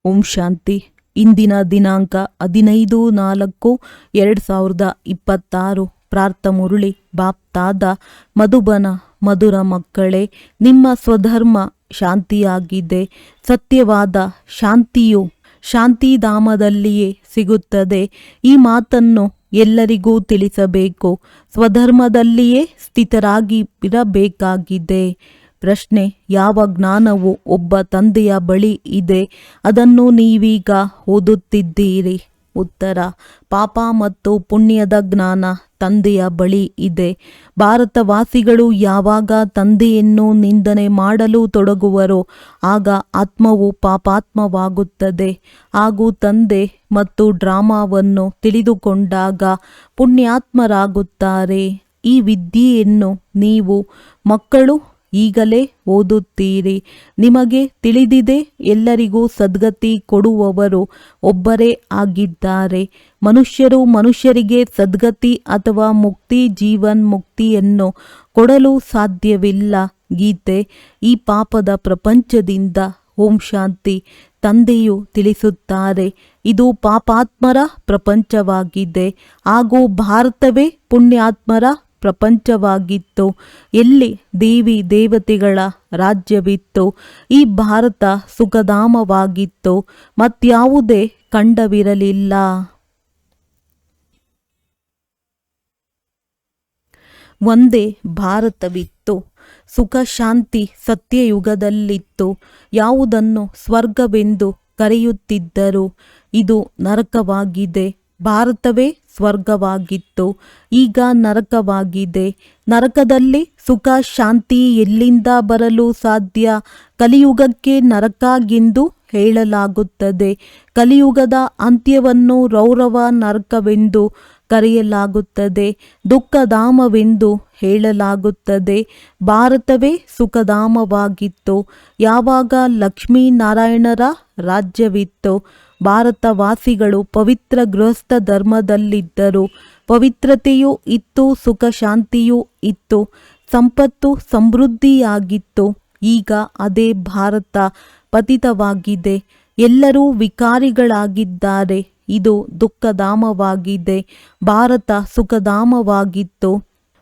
ಓಂ ಶಾಂತಿ. ಇಂದಿನ ದಿನಾಂಕ 15/4/2026. ಪ್ರಾರ್ಥ ಮುರಳಿ ಬಾಪ್ತಾದ ಮಧುಬನ. ಮಧುರ ಮಕ್ಕಳೇ, ನಿಮ್ಮ ಸ್ವಧರ್ಮ ಶಾಂತಿಯಾಗಿದೆ. ಸತ್ಯವಾದ ಶಾಂತಿಯು ಶಾಂತಿಧಾಮದಲ್ಲಿಯೇ ಸಿಗುತ್ತದೆ. ಈ ಮಾತನ್ನು ಎಲ್ಲರಿಗೂ ತಿಳಿಸಬೇಕು. ಸ್ವಧರ್ಮದಲ್ಲಿಯೇ ಸ್ಥಿತರಾಗಿ ಇರಬೇಕಾಗಿದೆ. ಪ್ರಶ್ನೆ: ಯಾವ ಜ್ಞಾನವು ಒಬ್ಬ ತಂದೆಯ ಬಳಿ ಇದೆ, ಅದನ್ನು ನೀವೀಗ ಓದುತ್ತಿದ್ದೀರಿ? ಉತ್ತರ: ಪಾಪ ಮತ್ತು ಪುಣ್ಯದ ಜ್ಞಾನ ತಂದೆಯ ಬಳಿ ಇದೆ. ಭಾರತವಾಸಿಗಳು ಯಾವಾಗ ತಂದೆಯನ್ನು ನಿಂದನೆ ಮಾಡಲು ತೊಡಗುವರೋ ಆಗ ಆತ್ಮವು ಪಾಪಾತ್ಮವಾಗುತ್ತದೆ. ಹಾಗೂ ತಂದೆ ಮತ್ತು ಡ್ರಾಮಾವನ್ನು ತಿಳಿದುಕೊಂಡಾಗ ಪುಣ್ಯಾತ್ಮರಾಗುತ್ತಾರೆ. ಈ ವಿದ್ಯೆಯನ್ನು ನೀವು ಮಕ್ಕಳು ಈಗಲೇ ಓದುತ್ತೀರಿ. ನಿಮಗೆ ತಿಳಿದಿದೆ, ಎಲ್ಲರಿಗೂ ಸದ್ಗತಿ ಕೊಡುವವರು ಒಬ್ಬರೇ ಆಗಿದ್ದಾರೆ. ಮನುಷ್ಯರು ಮನುಷ್ಯರಿಗೆ ಸದ್ಗತಿ ಅಥವಾ ಮುಕ್ತಿ, ಜೀವನ್ ಮುಕ್ತಿಯನ್ನು ಕೊಡಲು ಸಾಧ್ಯವಿಲ್ಲ. ಗೀತೆ: ಈ ಪಾಪದ ಪ್ರಪಂಚದಿಂದ ಓಂ ಶಾಂತಿ. ತಂದೆಯು ತಿಳಿಸುತ್ತಾರೆ, ಇದು ಪಾಪಾತ್ಮರ ಪ್ರಪಂಚವಾಗಿದೆ ಹಾಗೂ ಭಾರತವೇ ಪುಣ್ಯಾತ್ಮರ ಪ್ರಪಂಚವಾಗಿತ್ತು. ಎಲ್ಲಿ ದೇವಿ ದೇವತೆಗಳ ರಾಜ್ಯವಿತ್ತು, ಈ ಭಾರತ ಸುಖಧಾಮವಾಗಿತ್ತು. ಮತ್ಯಾವುದೇ ಖಂಡವಿರಲಿಲ್ಲ. ಒಂದೇ ಭಾರತವಿತ್ತು. ಸುಖ ಶಾಂತಿ ಸತ್ಯಯುಗದಲ್ಲಿತ್ತು. ಯಾವುದನ್ನು ಸ್ವರ್ಗವೆಂದು ಕರೆಯುತ್ತಿದ್ದರು, ಇದು ನರಕವಾಗಿದೆ. ಭಾರತವೇ ಸ್ವರ್ಗವಾಗಿತ್ತು, ಈಗ ನರಕವಾಗಿದೆ. ನರಕದಲ್ಲಿ ಸುಖ ಶಾಂತಿ ಎಲ್ಲಿಂದ ಬರಲು ಸಾಧ್ಯ? ಕಲಿಯುಗಕ್ಕೆ ನರಕ ಎಂದು ಹೇಳಲಾಗುತ್ತದೆ. ಕಲಿಯುಗದ ಅಂತ್ಯವನ್ನು ರೌರವ ನರಕವೆಂದು ಕರೆಯಲಾಗುತ್ತದೆ, ದುಃಖಧಾಮವೆಂದು ಹೇಳಲಾಗುತ್ತದೆ. ಭಾರತವೇ ಸುಖಧಾಮವಾಗಿತ್ತು ಯಾವಾಗ ಲಕ್ಷ್ಮೀನಾರಾಯಣರ ರಾಜ್ಯವಿತ್ತು. ಭಾರತವಾಸಿಗಳು ಪವಿತ್ರ ಗೃಹಸ್ಥ ಧರ್ಮದಲ್ಲಿದ್ದರು. ಪವಿತ್ರತೆಯೂ ಇತ್ತು, ಸುಖ ಶಾಂತಿಯೂ ಇತ್ತು, ಸಂಪತ್ತು ಸಮೃದ್ಧಿಯಾಗಿತ್ತು. ಈಗ ಅದೇ ಭಾರತ ಪತಿತವಾಗಿದೆ. ಎಲ್ಲರೂ ವಿಕಾರಿಗಳಾಗಿದ್ದಾರೆ. ಇದು ದುಃಖಧಾಮವಾಗಿದೆ. ಭಾರತ ಸುಖಧಾಮವಾಗಿತ್ತು.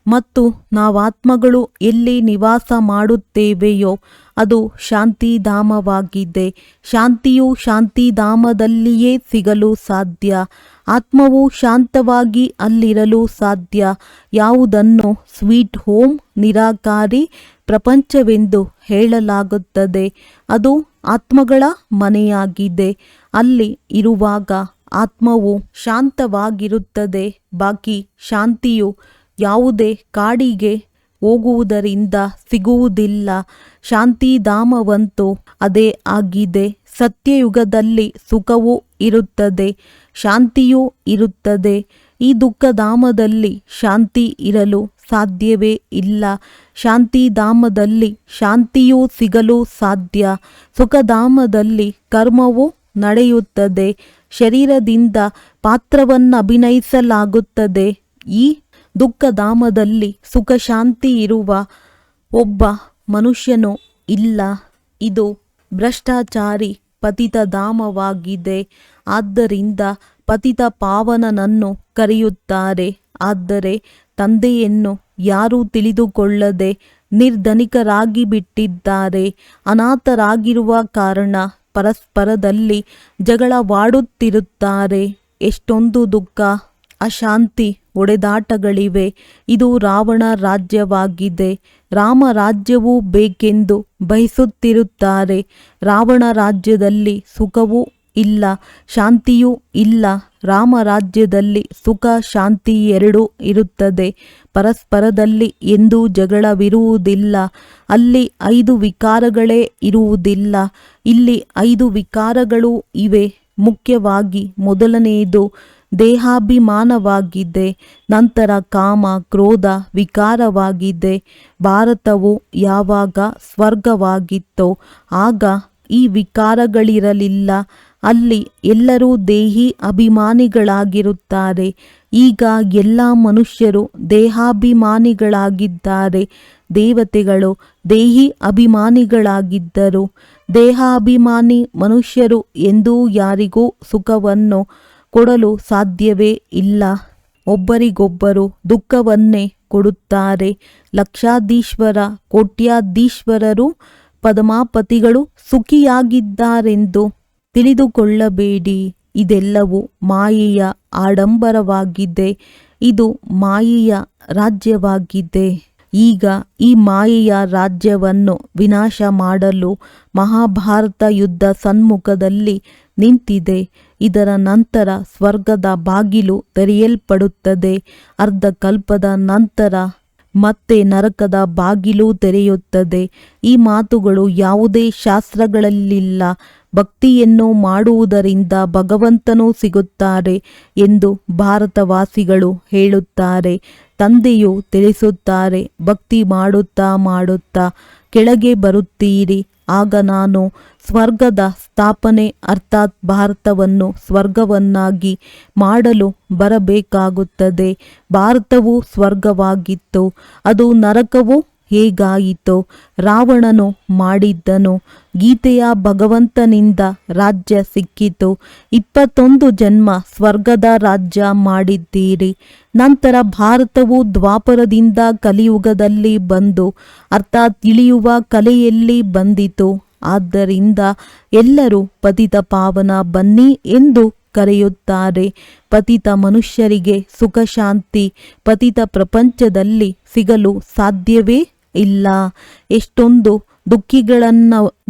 ಮತ್ತು ನಾವಾತ್ಮಗಳು ಎಲ್ಲಿ ನಿವಾಸ ಮಾಡುತ್ತೇವೆಯೋ ಅದು ಶಾಂತಿಧಾಮವಾಗಿದೆ. ಶಾಂತಿಯು ಶಾಂತಿಧಾಮದಲ್ಲಿಯೇ ಸಿಗಲು ಸಾಧ್ಯ. ಆತ್ಮವು ಶಾಂತವಾಗಿ ಅಲ್ಲಿರಲು ಸಾಧ್ಯ. ಯಾವುದನ್ನು ಸ್ವೀಟ್ ಹೋಮ್, ನಿರಾಕಾರಿ ಪ್ರಪಂಚವೆಂದು ಹೇಳಲಾಗುತ್ತದೆ, ಅದು ಆತ್ಮಗಳ ಮನೆಯಾಗಿದೆ. ಅಲ್ಲಿ ಇರುವಾಗ ಆತ್ಮವು ಶಾಂತವಾಗಿರುತ್ತದೆ. ಬಾಕಿ ಶಾಂತಿಯು ಯಾವುದೇ ಕಾಡಿಗೆ ಹೋಗುವುದರಿಂದ ಸಿಗುವುದಿಲ್ಲ. ಶಾಂತಿಧಾಮವಂತೂ ಅದೇ ಆಗಿದೆ. ಸತ್ಯಯುಗದಲ್ಲಿ ಸುಖವೂ ಇರುತ್ತದೆ, ಶಾಂತಿಯೂ ಇರುತ್ತದೆ. ಈ ದುಃಖಧಾಮದಲ್ಲಿ ಶಾಂತಿ ಇರಲು ಸಾಧ್ಯವೇ ಇಲ್ಲ. ಶಾಂತಿಧಾಮದಲ್ಲಿ ಶಾಂತಿಯೂ ಸಿಗಲು ಸಾಧ್ಯ. ಸುಖಧಾಮದಲ್ಲಿ ಕರ್ಮವು ನಡೆಯುತ್ತದೆ. ಶರೀರದಿಂದ ಪಾತ್ರವನ್ನಭಿನಯಿಸಲಾಗುತ್ತದೆ. ಈ ದುಃಖಧಾಮದಲ್ಲಿ ಸುಖ ಶಾಂತಿ ಇರುವ ಒಬ್ಬ ಮನುಷ್ಯನೂ ಇಲ್ಲ. ಇದು ಭ್ರಷ್ಟಾಚಾರಿ ಪತಿತಧಾಮವಾಗಿದೆ. ಆದ್ದರಿಂದ ಪತಿತ ಪಾವನನನ್ನು ಕರೆಯುತ್ತಾರೆ. ಆದರೆ ತಂದೆಯನ್ನು ಯಾರೂ ತಿಳಿದುಕೊಳ್ಳದೆ ನಿರ್ಧನಿಕರಾಗಿ ಬಿಟ್ಟಿದ್ದಾರೆ. ಅನಾಥರಾಗಿರುವ ಕಾರಣ ಪರಸ್ಪರದಲ್ಲಿ ಜಗಳವಾಡುತ್ತಿರುತ್ತಾರೆ. ಎಷ್ಟೊಂದು ದುಃಖ, ಅಶಾಂತಿ, ಹೊಡೆದಾಟಗಳಿವೆ. ಇದು ರಾವಣ ರಾಜ್ಯವಾಗಿದೆ. ರಾಮ ರಾಜ್ಯವೂ ಬೇಕೆಂದು ಬಯಸುತ್ತಿರುತ್ತಾರೆ. ರಾವಣ ರಾಜ್ಯದಲ್ಲಿ ಸುಖವೂ ಇಲ್ಲ, ಶಾಂತಿಯೂ ಇಲ್ಲ. ರಾಮ ರಾಜ್ಯದಲ್ಲಿ ಸುಖ ಶಾಂತಿ ಎರಡೂ ಇರುತ್ತದೆ. ಪರಸ್ಪರದಲ್ಲಿ ಎಂದೂ ಜಗಳವಿರುವುದಿಲ್ಲ. ಅಲ್ಲಿ 5 ವಿಕಾರಗಳೇ ಇರುವುದಿಲ್ಲ. ಇಲ್ಲಿ 5 ವಿಕಾರಗಳು ಇವೆ. ಮುಖ್ಯವಾಗಿ ಮೊದಲನೆಯದು ದೇಹಾಭಿಮಾನವಾಗಿದೆ. ನಂತರ ಕಾಮ ಕ್ರೋಧ ವಿಕಾರವಾಗಿದೆ. ಭಾರತವು ಯಾವಾಗ ಸ್ವರ್ಗವಾಗಿತ್ತೋ ಆಗ ಈ ವಿಕಾರಗಳಿರಲಿಲ್ಲ. ಅಲ್ಲಿ ಎಲ್ಲರೂ ದೇಹಿ ಅಭಿಮಾನಿಗಳಾಗಿರುತ್ತಾರೆ. ಈಗ ಎಲ್ಲ ಮನುಷ್ಯರು ದೇಹಾಭಿಮಾನಿಗಳಾಗಿದ್ದಾರೆ. ದೇವತೆಗಳು ದೇಹಿ ಅಭಿಮಾನಿಗಳಾಗಿದ್ದರು. ದೇಹಾಭಿಮಾನಿ ಮನುಷ್ಯರು ಎಂದೂ ಯಾರಿಗೂ ಸುಖವನ್ನು ಕೊಡಲು ಸಾಧ್ಯವೇ ಇಲ್ಲ. ಒಬ್ಬರಿಗೊಬ್ಬರು ದುಃಖವನ್ನೇ ಕೊಡುತ್ತಾರೆ. ಲಕ್ಷಾಧೀಶ್ವರ ಕೋಟ್ಯಾಧೀಶ್ವರರು ಪದ್ಮಾಪತಿಗಳು ಸುಖಿಯಾಗಿದ್ದಾರೆಂದು ತಿಳಿದುಕೊಳ್ಳಬೇಡಿ. ಇದೆಲ್ಲವೂ ಮಾಯೆಯ ಆಡಂಬರವಾಗಿದೆ. ಇದು ಮಾಯೆಯ ರಾಜ್ಯವಾಗಿದೆ. ಈಗ ಈ ಮಾಯೆಯ ರಾಜ್ಯವನ್ನು ವಿನಾಶ ಮಾಡಲು ಮಹಾಭಾರತ ಯುದ್ಧ ಸನ್ಮುಖದಲ್ಲಿ ನಿಂತಿದೆ. ಇದರ ನಂತರ ಸ್ವರ್ಗದ ಬಾಗಿಲು ತೆರೆಯಲ್ಪಡುತ್ತದೆ. ಅರ್ಧ ಕಲ್ಪದ ನಂತರ ಮತ್ತೆ ನರಕದ ಬಾಗಿಲು ತೆರೆಯುತ್ತದೆ. ಈ ಮಾತುಗಳು ಯಾವುದೇ ಶಾಸ್ತ್ರಗಳಲ್ಲಿಲ್ಲ. ಭಕ್ತಿಯನ್ನು ಮಾಡುವುದರಿಂದ ಭಗವಂತನು ಸಿಗುತ್ತಾರೆ ಎಂದು ಭಾರತವಾಸಿಗಳು ಹೇಳುತ್ತಾರೆ. ತಂದೆಯು ತಿಳಿಸುತ್ತಾರೆ, ಭಕ್ತಿ ಮಾಡುತ್ತಾ ಮಾಡುತ್ತಾ ಕೆಳಗೆ ಬರುತ್ತೀರಿ. ಆಗ ನಾನು ಸ್ವರ್ಗದ ಸ್ಥಾಪನೆ ಅರ್ಥಾತ್ ಭಾರತವನ್ನು ಸ್ವರ್ಗವನ್ನಾಗಿ ಮಾಡಲು ಬರಬೇಕಾಗುತ್ತದೆ. ಭಾರತವು ಸ್ವರ್ಗವಾಗಿತ್ತು, ಅದು ನರಕವು ಹೇಗಾಯಿತು? ರಾವಣನು ಮಾಡಿದ್ದನು. ಗೀತೆಯ ಭಗವಂತನಿಂದ ರಾಜ್ಯ ಸಿಕ್ಕಿತು. 21 ಜನ್ಮ ಸ್ವರ್ಗದ ರಾಜ್ಯ ಮಾಡಿದ್ದೀರಿ. ನಂತರ ಭಾರತವು ದ್ವಾಪರದಿಂದ ಕಲಿಯುಗದಲ್ಲಿ ಬಂದು ಅರ್ಥಾತ್ ಇಳಿಯುವ ಕಲೆಯಲ್ಲಿ ಬಂದಿತು. ಆದ್ದರಿಂದ ಎಲ್ಲರೂ ಪತಿತ ಪಾವನ ಬನ್ನಿ ಎಂದು ಕರೆಯುತ್ತಾರೆ. ಪತಿತ ಮನುಷ್ಯರಿಗೆ ಸುಖ ಶಾಂತಿ ಪತಿತ ಪ್ರಪಂಚದಲ್ಲಿ ಸಿಗಲು ಸಾಧ್ಯವೇ ಇಲ್ಲ. ಎಷ್ಟೊಂದು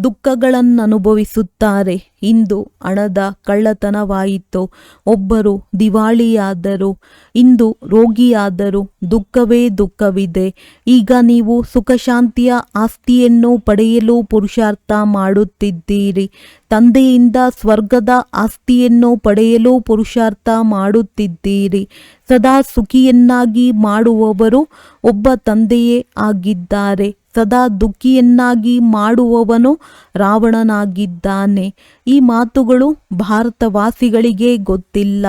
ದುಃಖಗಳನ್ನನುಭವಿಸುತ್ತಾರೆ. ಇಂದು ಹಣದ ಕಳ್ಳತನವಾಯಿತು, ಒಬ್ಬರು ದಿವಾಳಿಯಾದರು, ಇಂದು ರೋಗಿಯಾದರು, ದುಃಖವೇ ದುಃಖವಿದೆ. ಈಗ ನೀವು ಸುಖ ಶಾಂತಿಯ ಆಸ್ತಿಯನ್ನು ಪಡೆಯಲು ಪುರುಷಾರ್ಥ ಮಾಡುತ್ತಿದ್ದೀರಿ. ತಂದೆಯಿಂದ ಸ್ವರ್ಗದ ಆಸ್ತಿಯನ್ನು ಪಡೆಯಲು ಪುರುಷಾರ್ಥ ಮಾಡುತ್ತಿದ್ದೀರಿ. ಸದಾ ಸುಖಿಯನ್ನಾಗಿ ಮಾಡುವವರು ಒಬ್ಬ ತಂದೆಯೇ ಆಗಿದ್ದಾರೆ. ಸದಾ ದುಃಖಿಯನ್ನಾಗಿ ಮಾಡುವವನು ರಾವಣನಾಗಿದ್ದಾನೆ. ಈ ಮಾತುಗಳು ಭಾರತವಾಸಿಗಳಿಗೆ ಗೊತ್ತಿಲ್ಲ.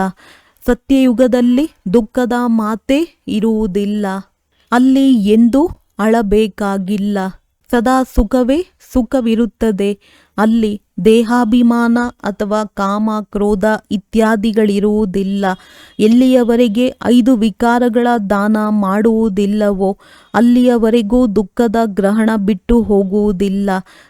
ಸತ್ಯಯುಗದಲ್ಲಿ ದುಃಖದ ಮಾತೇ ಇರುವುದಿಲ್ಲ. ಅಲ್ಲಿ ಎಂದೂ ಅಳಬೇಕಾಗಿಲ್ಲ. ಸದಾ ಸುಖವೇ ಸುಖವಿರುತ್ತದೆ. ಅಲ್ಲಿ ದೇಹಾಭಿಮಾನ ಅಥವಾ ಕಾಮ ಕ್ರೋಧ ಇತ್ಯಾದಿಗಳಿರುವುದಿಲ್ಲ. ಎಲ್ಲಿಯವರೆಗೆ 5 ವಿಕಾರಗಳ ದಾನ ಮಾಡುವುದಿಲ್ಲವೋ ಅಲ್ಲಿಯವರೆಗೂ ದುಃಖದ ಗ್ರಹಣ ಬಿಟ್ಟು ಹೋಗುವುದಿಲ್ಲ.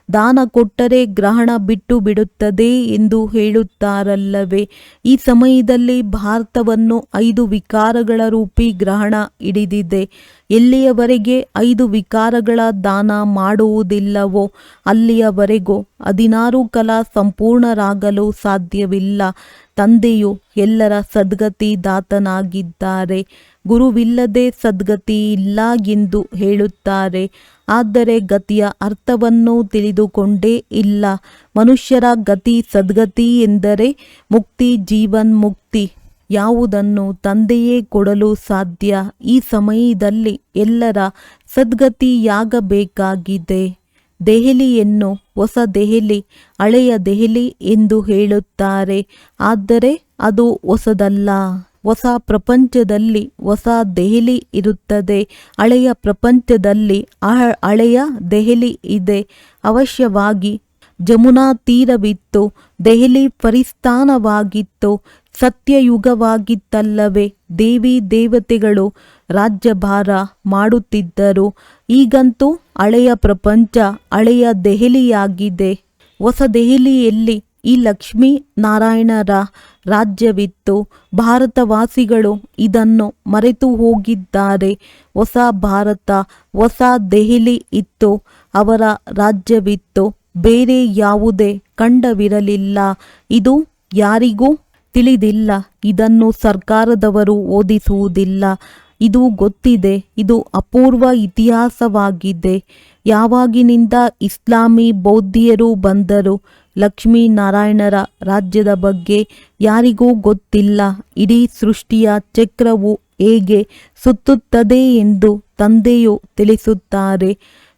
ದಾನ ಕೊಟ್ಟರೆ ಗ್ರಹಣ ಬಿಟ್ಟು ಬಿಡುತ್ತದೆ ಎಂದು ಹೇಳುತ್ತಾರಲ್ಲವೇ? ಈ ಸಮಯದಲ್ಲಿ ಭಾರತವನ್ನು 5 ವಿಕಾರಗಳ ರೂಪಿ ಗ್ರಹಣ ಹಿಡಿದಿದೆ. ಎಲ್ಲಿಯವರೆಗೆ 5 ವಿಕಾರಗಳ ದಾನ ಮಾಡುವುದಿಲ್ಲವೋ ಅಲ್ಲಿಯವರೆಗೂ 16 ಕಲಾ ಸಂಪೂರ್ಣರಾಗಲು ಸಾಧ್ಯವಿಲ್ಲ. ತಂದೆಯು ಎಲ್ಲರ ಸದ್ಗತಿ ದಾತನಾಗಿದ್ದಾರೆ. ಗುರುವಿಲ್ಲದೆ ಸದ್ಗತಿ ಇಲ್ಲ ಎಂದು ಹೇಳುತ್ತಾರೆ. ಆದರೆ ಗತಿಯ ಅರ್ಥವನ್ನು ತಿಳಿದುಕೊಂಡೇ ಇಲ್ಲ. ಮನುಷ್ಯರ ಗತಿ ಸದ್ಗತಿ ಎಂದರೆ ಮುಕ್ತಿ, ಜೀವನ್ ಮುಕ್ತಿ. ಯಾವುದನ್ನು ತಂದೆಯೇ ಕೊಡಲು ಸಾಧ್ಯ. ಈ ಸಮಯದಲ್ಲಿ ಎಲ್ಲರ ಸದ್ಗತಿಯಾಗಬೇಕಾಗಿದೆ. ದೆಹಲಿಯನ್ನು ಹೊಸ ದೆಹಲಿ, ಹಳೆಯ ದೆಹಲಿ ಎಂದು ಹೇಳುತ್ತಾರೆ. ಆದರೆ ಅದು ಹೊಸದಲ್ಲ. ಹೊಸ ಪ್ರಪಂಚದಲ್ಲಿ ಹೊಸ ದೆಹಲಿ ಇರುತ್ತದೆ. ಹಳೆಯ ಪ್ರಪಂಚದಲ್ಲಿ ಹಳೆಯ ದೆಹಲಿ ಇದೆ. ಅವಶ್ಯವಾಗಿ ಜಮುನಾ ತೀರವಿತ್ತು. ದೆಹಲಿ ಪರಿಸ್ಥಾನವಾಗಿತ್ತು. ಸತ್ಯಯುಗವಾಗಿತ್ತಲ್ಲವೇ? ದೇವಿ ದೇವತೆಗಳು ರಾಜ್ಯಭಾರ ಮಾಡುತ್ತಿದ್ದರು. ಈಗಂತೂ ಹಳೆಯ ಪ್ರಪಂಚ ಹಳೆಯ ದೆಹಲಿಯಾಗಿದೆ. ಹೊಸ ದೆಹಲಿಯಲ್ಲಿ ಈ ಲಕ್ಷ್ಮೀ ನಾರಾಯಣರ ರಾಜ್ಯವಿತ್ತು. ಭಾರತವಾಸಿಗಳು ಇದನ್ನು ಮರೆತು ಹೋಗಿದ್ದಾರೆ. ಹೊಸ ಭಾರತ, ಹೊಸ ದೆಹಲಿ ಇತ್ತು. ಅವರ ರಾಜ್ಯವಿತ್ತು. ಬೇರೆ ಯಾವುದೇ ಖಂಡವಿರಲಿಲ್ಲ. ಇದು ಯಾರಿಗೂ ತಿಳಿದಿಲ್ಲ. ಇದನ್ನು ಸರ್ಕಾರದವರು ಓದಿಸುವುದಿಲ್ಲ. ಇದು ಗೊತ್ತಿದೆ. ಇದು ಅಪೂರ್ವ ಇತಿಹಾಸವಾಗಿದೆ. ಯಾವಾಗಿನಿಂದ ಇಸ್ಲಾಮಿ ಬೌದ್ಧಿಯರು ಬಂದರು. ಲಕ್ಷ್ಮೀ ನಾರಾಯಣರ ರಾಜ್ಯದ ಬಗ್ಗೆ ಯಾರಿಗೂ ಗೊತ್ತಿಲ್ಲ. ಇಡೀ ಸೃಷ್ಟಿಯ ಚಕ್ರವು ಹೇಗೆ ಸುತ್ತುತ್ತದೆ ಎಂದು ತಂದೆಯು ತಿಳಿಸುತ್ತಾರೆ.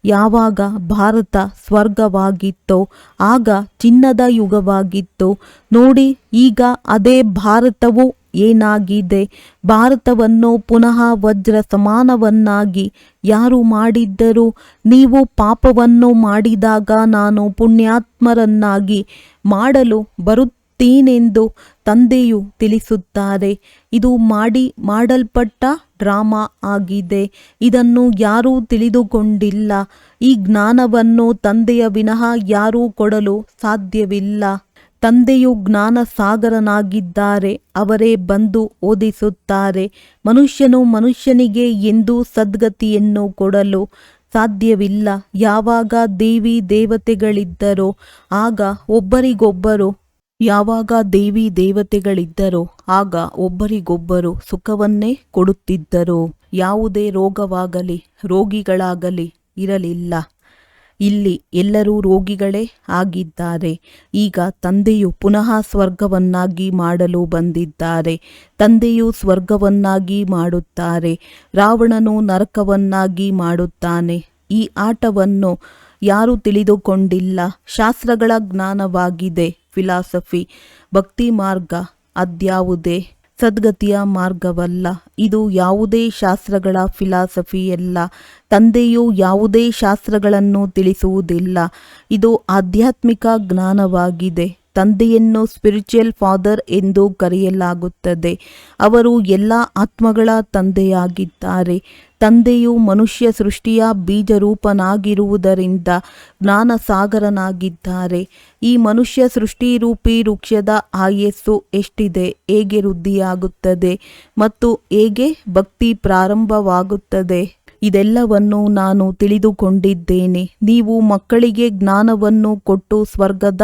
ಯಾವಾಗ ಭಾರತ ಸ್ವರ್ಗವಾಗಿತ್ತೋ ಆಗ ಚಿನ್ನದ ಯುಗವಾಗಿತ್ತು. ನೋಡಿ, ಈಗ ಅದೇ ಭಾರತವು ಏನಾಗಿದೆ? ಭಾರತವನ್ನು ಪುನಃ ವಜ್ರ ಸಮಾನವನ್ನಾಗಿ ಯಾರು ಮಾಡಿದ್ದರು? ನೀವು ಪಾಪವನ್ನು ಮಾಡಿದಾಗ ನಾನು ಪುಣ್ಯಾತ್ಮರನ್ನಾಗಿ ಮಾಡಲು ಬರುತ್ತೀನೆಂದು ತಂದೆಯು ತಿಳಿಸುತ್ತಾರೆ. ಇದು ಮಾಡಲ್ಪಟ್ಟ ಡ್ರಾಮಾ ಆಗಿದೆ. ಇದನ್ನು ಯಾರೂ ತಿಳಿದುಕೊಂಡಿಲ್ಲ. ಈ ಜ್ಞಾನವನ್ನು ತಂದೆಯ ವಿನಃ ಯಾರೂ ಕೊಡಲು ಸಾಧ್ಯವಿಲ್ಲ. ತಂದೆಯು ಜ್ಞಾನ ಸಾಗರನಾಗಿದ್ದಾರೆ. ಅವರೇ ಬಂದು ಓದಿಸುತ್ತಾರೆ. ಮನುಷ್ಯನು ಮನುಷ್ಯನಿಗೆ ಎಂದೂ ಸದ್ಗತಿಯನ್ನು ಕೊಡಲು ಸಾಧ್ಯವಿಲ್ಲ. ಯಾವಾಗ ದೇವಿ ದೇವತೆಗಳಿದ್ದರೋ ಆಗ ಒಬ್ಬರಿಗೊಬ್ಬರು ಸುಖವನ್ನೇ ಕೊಡುತ್ತಿದ್ದರು. ಯಾವುದೇ ರೋಗವಾಗಲಿ ರೋಗಿಗಳಾಗಲಿ ಇರಲಿಲ್ಲ. ಇಲ್ಲಿ ಎಲ್ಲರೂ ರೋಗಿಗಳೇ ಆಗಿದ್ದಾರೆ. ಈಗ ತಂದೆಯು ಪುನಃ ಸ್ವರ್ಗವನ್ನಾಗಿ ಮಾಡಲು ಬಂದಿದ್ದಾರೆ. ತಂದೆಯು ಸ್ವರ್ಗವನ್ನಾಗಿ ಮಾಡುತ್ತಾರೆ. ರಾವಣನು ನರಕವನ್ನಾಗಿ ಮಾಡುತ್ತಾನೆ. ಈ ಆಟವನ್ನು ಯಾರೂ ತಿಳಿದುಕೊಂಡಿಲ್ಲ. ಶಾಸ್ತ್ರಗಳ ಜ್ಞಾನವಾಗಿದೆ ಫಿಲಾಸಫಿ. ಭಕ್ತಿ ಮಾರ್ಗ ಅದ್ಯಾವುದೇ ಸದ್ಗತಿಯ ಮಾರ್ಗವಲ್ಲ. ಇದು ಯಾವುದೇ ಶಾಸ್ತ್ರಗಳ ಫಿಲಾಸಫಿಯಲ್ಲ. ತಂದೆಯು ಯಾವುದೇ ಶಾಸ್ತ್ರಗಳನ್ನು ತಿಳಿಸುವುದಿಲ್ಲ. ಇದು ಆಧ್ಯಾತ್ಮಿಕ ಜ್ಞಾನವಾಗಿದೆ. ತಂದೆಯನ್ನು ಸ್ಪಿರಿಚುವಲ್ ಫಾದರ್ ಎಂದು ಕರೆಯಲಾಗುತ್ತದೆ. ಅವರು ಎಲ್ಲ ಆತ್ಮಗಳ ತಂದೆಯಾಗಿದ್ದಾರೆ. ತಂದೆಯು ಮನುಷ್ಯ ಸೃಷ್ಟಿಯ ಬೀಜರೂಪನಾಗಿರುವುದರಿಂದ ಜ್ಞಾನಸಾಗರನಾಗಿದ್ದಾರೆ. ಈ ಮನುಷ್ಯ ಸೃಷ್ಟಿರೂಪಿ ವೃಕ್ಷದ ಆಯಸ್ಸು ಎಷ್ಟಿದೆ, ಹೇಗೆ ವೃದ್ಧಿಯಾಗುತ್ತದೆ ಮತ್ತು ಹೇಗೆ ಭಕ್ತಿ ಪ್ರಾರಂಭವಾಗುತ್ತದೆ, ಇದೆಲ್ಲವನ್ನು ನಾನು ತಿಳಿದುಕೊಂಡಿದ್ದೇನೆ. ನೀವು ಮಕ್ಕಳಿಗೆ ಜ್ಞಾನವನ್ನು ಕೊಟ್ಟು ಸ್ವರ್ಗದ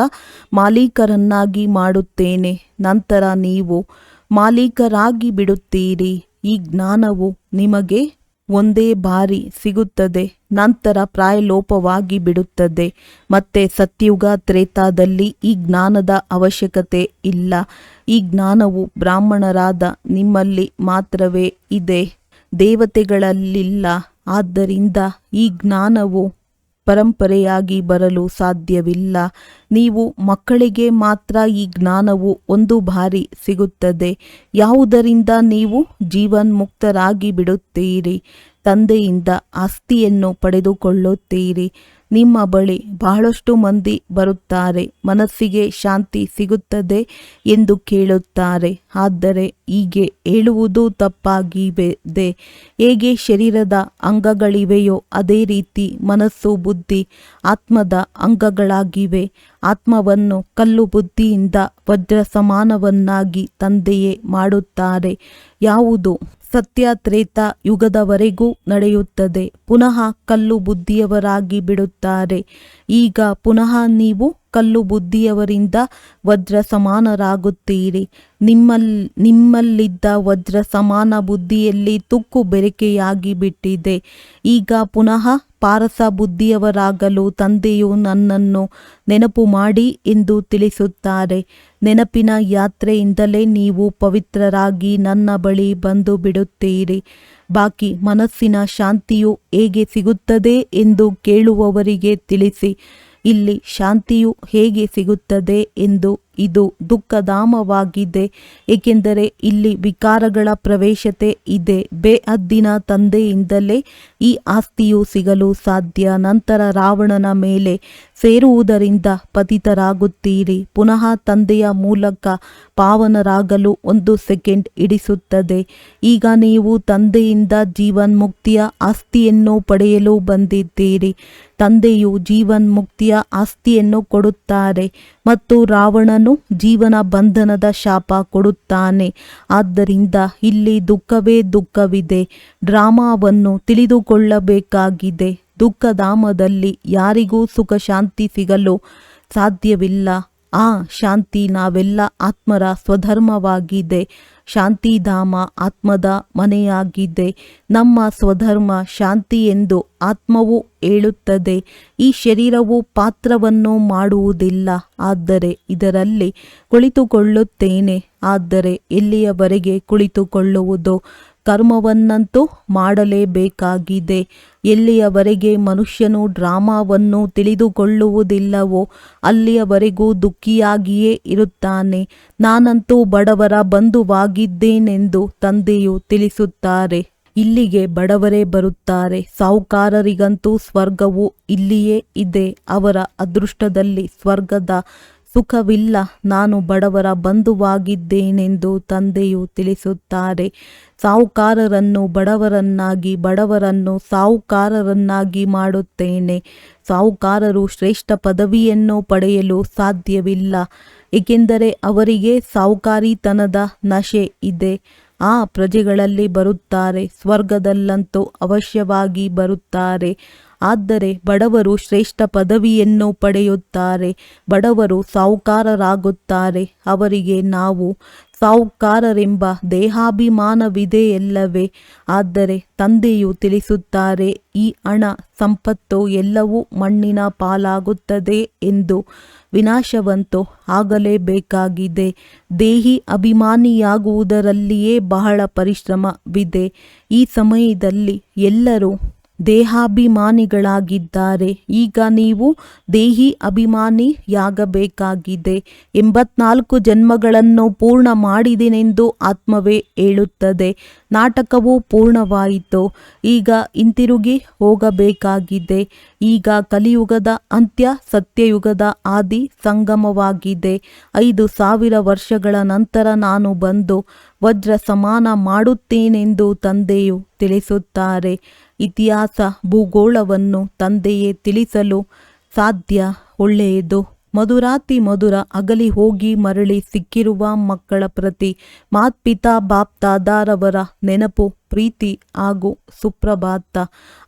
ಮಾಲೀಕರನ್ನಾಗಿ ಮಾಡುತ್ತೇನೆ. ನಂತರ ನೀವು ಮಾಲೀಕರಾಗಿ ಬಿಡುತ್ತೀರಿ. ಈ ಜ್ಞಾನವು ನಿಮಗೆ ಒಂದೇ ಬಾರಿ ಸಿಗುತ್ತದೆ, ನಂತರ ಪ್ರಾಯಲೋಪವಾಗಿ ಬಿಡುತ್ತದೆ. ಮತ್ತೆ ಸತ್ಯುಗ ತ್ರೇತಾದಲ್ಲಿ ಈ ಜ್ಞಾನದ ಅವಶ್ಯಕತೆ ಇಲ್ಲ. ಈ ಜ್ಞಾನವು ಬ್ರಾಹ್ಮಣರಾದ ನಿಮ್ಮಲ್ಲಿ ಮಾತ್ರವೇ ಇದೆ, ದೇವತೆಗಳಲ್ಲಿಲ್ಲ. ಆದ್ದರಿಂದ ಈ ಜ್ಞಾನವು ಪರಂಪರೆಯಾಗಿ ಬರಲು ಸಾಧ್ಯವಿಲ್ಲ. ನೀವು ಮಕ್ಕಳಿಗೆ ಮಾತ್ರ ಈ ಜ್ಞಾನವು ಒಂದು ಬಾರಿ ಸಿಗುತ್ತದೆ. ಯಾವುದರಿಂದ ನೀವು ಜೀವನ್ಮುಕ್ತರಾಗಿ ಬಿಡುತ್ತೀರಿ. ತಂದೆಯಿಂದ ಆಸ್ತಿಯನ್ನು ಪಡೆದುಕೊಳ್ಳುತ್ತೀರಿ. ನಿಮ್ಮ ಬಳಿ ಬಹಳಷ್ಟು ಮಂದಿ ಬರುತ್ತಾರೆ. ಮನಸ್ಸಿಗೆ ಶಾಂತಿ ಸಿಗುತ್ತದೆ ಎಂದು ಕೇಳುತ್ತಾರೆ. ಆದರೆ ಹೀಗೆ ಹೇಳುವುದು ತಪ್ಪಾಗಿದೆ. ಹೇಗೆ ಶರೀರದ ಅಂಗಗಳಿವೆಯೋ ಅದೇ ರೀತಿ ಮನಸ್ಸು, ಬುದ್ಧಿ ಆತ್ಮದ ಅಂಗಗಳಾಗಿವೆ. ಆತ್ಮವನ್ನು ಕಲ್ಲು ಬುದ್ಧಿಯಿಂದ ವಜ್ರ ಸಮಾನವನ್ನಾಗಿ ತಂದೆಯೇ ಮಾಡುತ್ತಾರೆ. ಯಾವುದು ಸತ್ಯ ತ್ರೇತ ಯುಗದವರೆಗೂ ನಡೆಯುತ್ತದೆ. ಪುನಃ ಕಲ್ಲು ಬುದ್ಧಿಯವರಾಗಿ ಬಿಡುತ್ತಾರೆ. ಈಗ ಪುನಃ ನೀವು ಕಲ್ಲು ಬುದ್ಧಿಯವರಿಂದ ವಜ್ರ ಸಮಾನರಾಗುತ್ತೀರಿ. ನಿಮ್ಮಲ್ಲಿದ್ದ ವಜ್ರ ಸಮಾನ ಬುದ್ಧಿಯಲ್ಲಿ ತುಕ್ಕು ಬೆರಕೆಯಾಗಿ ಬಿಟ್ಟಿದೆ. ಈಗ ಪುನಃ ಪಾರಸ ಬುದ್ಧಿಯವರಾಗಲು ತಂದೆಯು ನನ್ನನ್ನು ನೆನಪು ಮಾಡಿ ಎಂದು ತಿಳಿಸುತ್ತಾರೆ. ನೆನಪಿನ ಯಾತ್ರೆಯಿಂದಲೇ ನೀವು ಪವಿತ್ರರಾಗಿ ನನ್ನ ಬಳಿ ಬಂದು ಬಿಡುತ್ತೀರಿ. ಬಾಕಿ ಮನಸ್ಸಿನ ಶಾಂತಿಯು ಹೇಗೆ ಸಿಗುತ್ತದೆ ಎಂದು ಕೇಳುವವರಿಗೆ ತಿಳಿಸಿ. ಇಲ್ಲಿ ಶಾಂತಿಯು ಹೇಗೆ ಸಿಗುತ್ತದೆ ಎಂದು. ಇದು ದುಃಖಧಾಮವಾಗಿದೆ, ಏಕೆಂದರೆ ಇಲ್ಲಿ ವಿಕಾರಗಳ ಪ್ರವೇಶತೆ ಇದೆ. ಬೇಹದ್ದಿನ ತಂದೆಯಿಂದಲೇ ಈ ಆಸ್ತಿಯು ಸಿಗಲು ಸಾಧ್ಯ. ನಂತರ ರಾವಣನ ಮೇಲೆ ಸೇರುವುದರಿಂದ ಪತಿತರಾಗುತ್ತೀರಿ. ಪುನಃ ತಂದೆಯ ಮೂಲಕ ಪಾವನರಾಗಲು 1 ಸೆಕೆಂಡ್ ಹಿಡಿಸುತ್ತದೆ. ಈಗ ನೀವು ತಂದೆಯಿಂದ ಜೀವನ್ಮುಕ್ತಿಯ ಆಸ್ತಿಯನ್ನು ಪಡೆಯಲು ಬಂದಿದ್ದೀರಿ. ತಂದೆಯು ಜೀವನ್ಮುಕ್ತಿಯ ಆಸ್ತಿಯನ್ನು ಕೊಡುತ್ತಾರೆ ಮತ್ತು ರಾವಣನು ಜೀವನ ಬಂಧನದ ಶಾಪ ಕೊಡುತ್ತಾನೆ. ಆದ್ದರಿಂದ ಇಲ್ಲಿ ದುಃಖವೇ ದುಃಖವಿದೆ. ಡ್ರಾಮಾವನ್ನು ತಿಳಿದುಕೊಳ್ಳಬೇಕಾಗಿದೆ. ದುಃಖಧಾಮದಲ್ಲಿ ಯಾರಿಗೂ ಸುಖ ಶಾಂತಿ ಸಿಗಲು ಸಾಧ್ಯವಿಲ್ಲ. ಆ ಶಾಂತಿ ನಾವೆಲ್ಲ ಆತ್ಮರ ಸ್ವಧರ್ಮವಾಗಿದೆ. ಶಾಂತಿಧಾಮ ಆತ್ಮದ ಮನೆಯಾಗಿದೆ. ನಮ್ಮ ಸ್ವಧರ್ಮ ಶಾಂತಿ ಎಂದು ಆತ್ಮವು ಹೇಳುತ್ತದೆ. ಈ ಶರೀರವು ಪಾತ್ರವನ್ನು ಮಾಡುವುದಿಲ್ಲ, ಆದರೆ ಇದರಲ್ಲಿ ಕುಳಿತುಕೊಳ್ಳುತ್ತೇನೆ. ಆದರೆ ಎಲ್ಲಿಯವರೆಗೆ ಕುಳಿತುಕೊಳ್ಳುವುದು? ಕರ್ಮವನ್ನಂತೂ ಮಾಡಲೇಬೇಕಾಗಿದೆ. ಎಲ್ಲಿಯವರೆಗೆ ಮನುಷ್ಯನು ಡ್ರಾಮಾವನ್ನು ತಿಳಿದುಕೊಳ್ಳುವುದಿಲ್ಲವೋ ಅಲ್ಲಿಯವರೆಗೂ ದುಃಖಿಯಾಗಿಯೇ ಇರುತ್ತಾನೆ. ನಾನಂತೂ ಬಡವರ ಬಂಧುವಾಗಿದ್ದೇನೆಂದು ತಂದೆಯು ತಿಳಿಸುತ್ತಾರೆ. ಇಲ್ಲಿಗೆ ಬಡವರೇ ಬರುತ್ತಾರೆ. ಸಾಹುಕಾರರಿಗಂತೂ ಸ್ವರ್ಗವು ಇಲ್ಲಿಯೇ ಇದೆ. ಅವರ ಅದೃಷ್ಟದಲ್ಲಿ ಸ್ವರ್ಗದ ಸುಖವಿಲ್ಲ. ನಾನು ಬಡವರ ಬಂಧುವಾಗಿದ್ದೇನೆಂದು ತಂದೆಯು ತಿಳಿಸುತ್ತಾರೆ. ಸಾಹುಕಾರರನ್ನು ಬಡವರನ್ನಾಗಿ, ಬಡವರನ್ನು ಸಾಹುಕಾರರನ್ನಾಗಿ ಮಾಡುತ್ತೇನೆ. ಸಾಹುಕಾರರು ಶ್ರೇಷ್ಠ ಪದವಿಯನ್ನು ಪಡೆಯಲು ಸಾಧ್ಯವಿಲ್ಲ, ಏಕೆಂದರೆ ಅವರಿಗೆ ಸಾಹುಕಾರಿತನದ ನಶೆ ಇದೆ. ಆ ಪ್ರಜೆಗಳಲ್ಲಿ ಬರುತ್ತಾರೆ, ಸ್ವರ್ಗದಲ್ಲಂತೂ ಅವಶ್ಯವಾಗಿ ಬರುತ್ತಾರೆ. ಆದರೆ ಬಡವರು ಶ್ರೇಷ್ಠ ಪದವಿಯನ್ನು ಪಡೆಯುತ್ತಾರೆ, ಬಡವರು ಸಾಹುಕಾರರಾಗುತ್ತಾರೆ. ಅವರಿಗೆ ನಾವು ಸಾಹುಕಾರರೆಂಬ ದೇಹಾಭಿಮಾನವಿದೆಯಲ್ಲವೇ? ಆದರೆ ತಂದೆಯು ತಿಳಿಸುತ್ತಾರೆ, ಈ ಹಣ ಸಂಪತ್ತು ಎಲ್ಲವೂ ಮಣ್ಣಿನ ಪಾಲಾಗುತ್ತದೆ ಎಂದು. ವಿನಾಶವಂತೂ ಆಗಲೇಬೇಕಾಗಿದೆ. ದೇಹಿ ಅಭಿಮಾನಿಯಾಗುವುದರಲ್ಲಿಯೇ ಬಹಳ ಪರಿಶ್ರಮವಿದೆ. ಈ ಸಮಯದಲ್ಲಿ ಎಲ್ಲರೂ ದೇಹಾಭಿಮಾನಿಗಳಾಗಿದ್ದಾರೆ. ಈಗ ನೀವು ದೇಹಿ ಅಭಿಮಾನಿಯಾಗಬೇಕಾಗಿದೆ. 84 ಜನ್ಮಗಳನ್ನು ಪೂರ್ಣ ಮಾಡಿದೆನೆಂದು ಆತ್ಮವೇ ಹೇಳುತ್ತದೆ. ನಾಟಕವು ಪೂರ್ಣವಾಯಿತು. ಈಗ ಹಿಂತಿರುಗಿ ಹೋಗಬೇಕಾಗಿದೆ. ಈಗ ಕಲಿಯುಗದ ಅಂತ್ಯ, ಸತ್ಯಯುಗದ ಆದಿ ಸಂಗಮವಾಗಿದೆ. 5000 ವರ್ಷಗಳ ನಂತರ ನಾನು ಬಂದು ವಜ್ರ ಸಮಾನ ಮಾಡುತ್ತೇನೆಂದು ತಂದೆಯು ತಿಳಿಸುತ್ತಾರೆ. ಇತಿಹಾಸ ಭೂಗೋಳವನ್ನು ತಂದೆಯೇ ತಿಳಿಸಲು ಸಾಧ್ಯ. ಒಳ್ಳೆಯದು. ಮಧುರಾತಿ ಮಧುರ ಅಗಲಿ ಹೋಗಿ ಮರಳಿ ಸಿಕ್ಕಿರುವ ಮಕ್ಕಳ ಪ್ರತಿ ಮಾತ್ಪಿತಾ ಬಾಪ್ದಾದಾರವರ ನೆನಪು, ಪ್ರೀತಿ ಹಾಗೂ ಸುಪ್ರಭಾತ.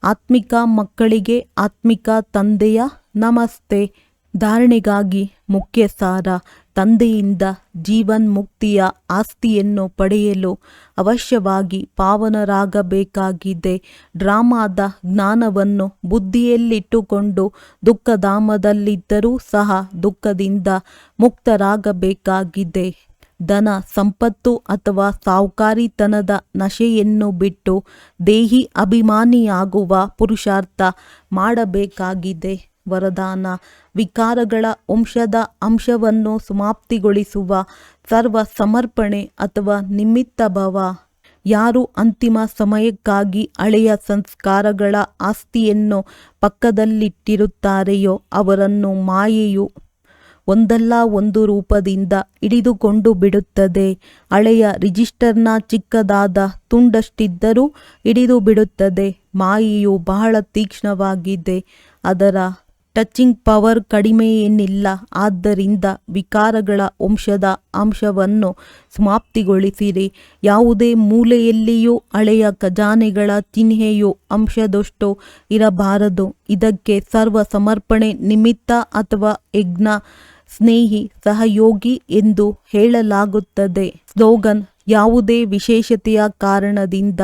ಆತ್ಮಿಕ ಮಕ್ಕಳಿಗೆ ಆತ್ಮಿಕ ತಂದೆಯ ನಮಸ್ತೆ. ಧಾರಣೆಗಾಗಿ ಮುಖ್ಯ ಸಾರ. ತಂದೆಯಿಂದ ಜೀವನ್ಮುಕ್ತಿಯ ಆಸ್ತಿಯನ್ನು ಪಡೆಯಲು ಅವಶ್ಯವಾಗಿ ಪಾವನರಾಗಬೇಕಾಗಿದೆ. ಡ್ರಾಮಾದ ಜ್ಞಾನವನ್ನು ಬುದ್ಧಿಯಲ್ಲಿಟ್ಟುಕೊಂಡು ದುಃಖಧಾಮದಲ್ಲಿದ್ದರೂ ಸಹ ದುಃಖದಿಂದ ಮುಕ್ತರಾಗಬೇಕಾಗಿದೆ. ಧನ ಸಂಪತ್ತು ಅಥವಾ ಸಾಹುಕಾರಿತನದ ನಶೆಯನ್ನು ಬಿಟ್ಟು ದೇಹಿ ಅಭಿಮಾನಿಯಾಗುವ ಪುರುಷಾರ್ಥ ಮಾಡಬೇಕಾಗಿದೆ. ವರದಾನ: ವಿಕಾರಗಳ ವಂಶದ ಅಂಶವನ್ನು ಸಮಾಪ್ತಿಗೊಳಿಸುವ ಸರ್ವ ಸಮರ್ಪಣೆ ಅಥವಾ ನಿಮಿತ್ತ ಭವ. ಯಾರು ಅಂತಿಮ ಸಮಯಕ್ಕಾಗಿ ಹಳೆಯ ಸಂಸ್ಕಾರಗಳ ಆಸ್ತಿಯನ್ನು ಪಕ್ಕದಲ್ಲಿಟ್ಟಿರುತ್ತಾರೆಯೋ ಅವರನ್ನು ಮಾಯೆಯು ಒಂದಲ್ಲ ಒಂದು ರೂಪದಿಂದ ಹಿಡಿದುಕೊಂಡು ಬಿಡುತ್ತದೆ. ಹಳೆಯ ರಿಜಿಸ್ಟರ್ನ ಚಿಕ್ಕದಾದ ತುಂಡಷ್ಟಿದ್ದರೂ ಹಿಡಿದು ಬಿಡುತ್ತದೆ. ಮಾಯೆಯು ಬಹಳ ತೀಕ್ಷ್ಣವಾಗಿದೆ. ಅದರ ಟಚಿಂಗ್ ಪವರ್ ಕಡಿಮೆಯೇನಿಲ್ಲ. ಆದ್ದರಿಂದ ವಿಕಾರಗಳ ವಂಶದ ಅಂಶವನ್ನು ಸಮಾಪ್ತಿಗೊಳಿಸಿರಿ. ಯಾವುದೇ ಮೂಲೆಯಲ್ಲಿಯೂ ಹಳೆಯ ಖಜಾನೆಗಳ ಚಿಹ್ನೆಯು ಅಂಶದಷ್ಟು ಇರಬಾರದು. ಇದಕ್ಕೆ ಸರ್ವ ಸಮರ್ಪಣೆ ನಿಮಿತ್ತ ಅಥವಾ ಯಜ್ಞ ಸ್ನೇಹಿ ಸಹಯೋಗಿ ಎಂದು ಹೇಳಲಾಗುತ್ತದೆ. ಸ್ಲೋಗನ್: ಯಾವುದೇ ವಿಶೇಷತೆಯ ಕಾರಣದಿಂದ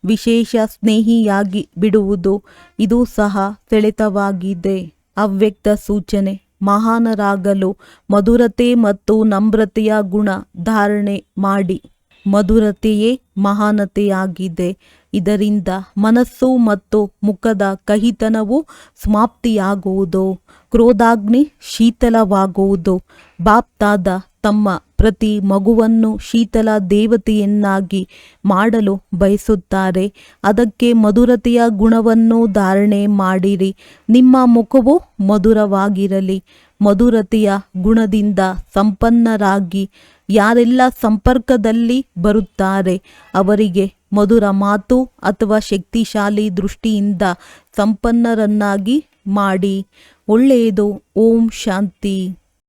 ವಿಶೇಷ ಸ್ನೇಹಿಯಾಗಿ ಬಿಡುವುದು. ಇದು ಸಹ ಸೆಳೆತವಾಗಿದೆ. ಅವ್ಯಕ್ತ ಸೂಚನೆ: ಮಹಾನರಾಗಲು ಮಧುರತೆ ಮತ್ತು ನಮ್ರತೆಯ ಗುಣ ಧಾರಣೆ ಮಾಡಿ. ಮಧುರತೆಯೇ ಮಹಾನತೆಯಾಗಿದೆ. ಇದರಿಂದ ಮನಸ್ಸು ಮತ್ತು ಮುಖದ ಕಹಿತನವು ಸಮಾಪ್ತಿಯಾಗುವುದು. ಕ್ರೋಧಾಗ್ನಿ ಶೀತಲವಾಗುವುದು. ಬಾಪ್ದಾದ ತಮ್ಮ ಪ್ರತಿ ಮಗುವನ್ನು ಶೀತಲ ದೇವತೆಯನ್ನಾಗಿ ಮಾಡಲು ಬಯಸುತ್ತಾರೆ. ಅದಕ್ಕೆ ಮಧುರತೆಯ ಗುಣವನ್ನು ಧಾರಣೆ ಮಾಡಿರಿ. ನಿಮ್ಮ ಮುಖವು ಮಧುರವಾಗಿರಲಿ. ಮಧುರತೆಯ ಗುಣದಿಂದ ಸಂಪನ್ನರಾಗಿ ಯಾರೆಲ್ಲ ಸಂಪರ್ಕದಲ್ಲಿ ಬರುತ್ತಾರೆ ಅವರಿಗೆ ಮಧುರ ಮಾತು ಅಥವಾ ಶಕ್ತಿಶಾಲಿ ದೃಷ್ಟಿಯಿಂದ ಸಂಪನ್ನರನ್ನಾಗಿ ಮಾಡಿ. ಒಳ್ಳೆಯದು. ಓಂ ಶಾಂತಿ.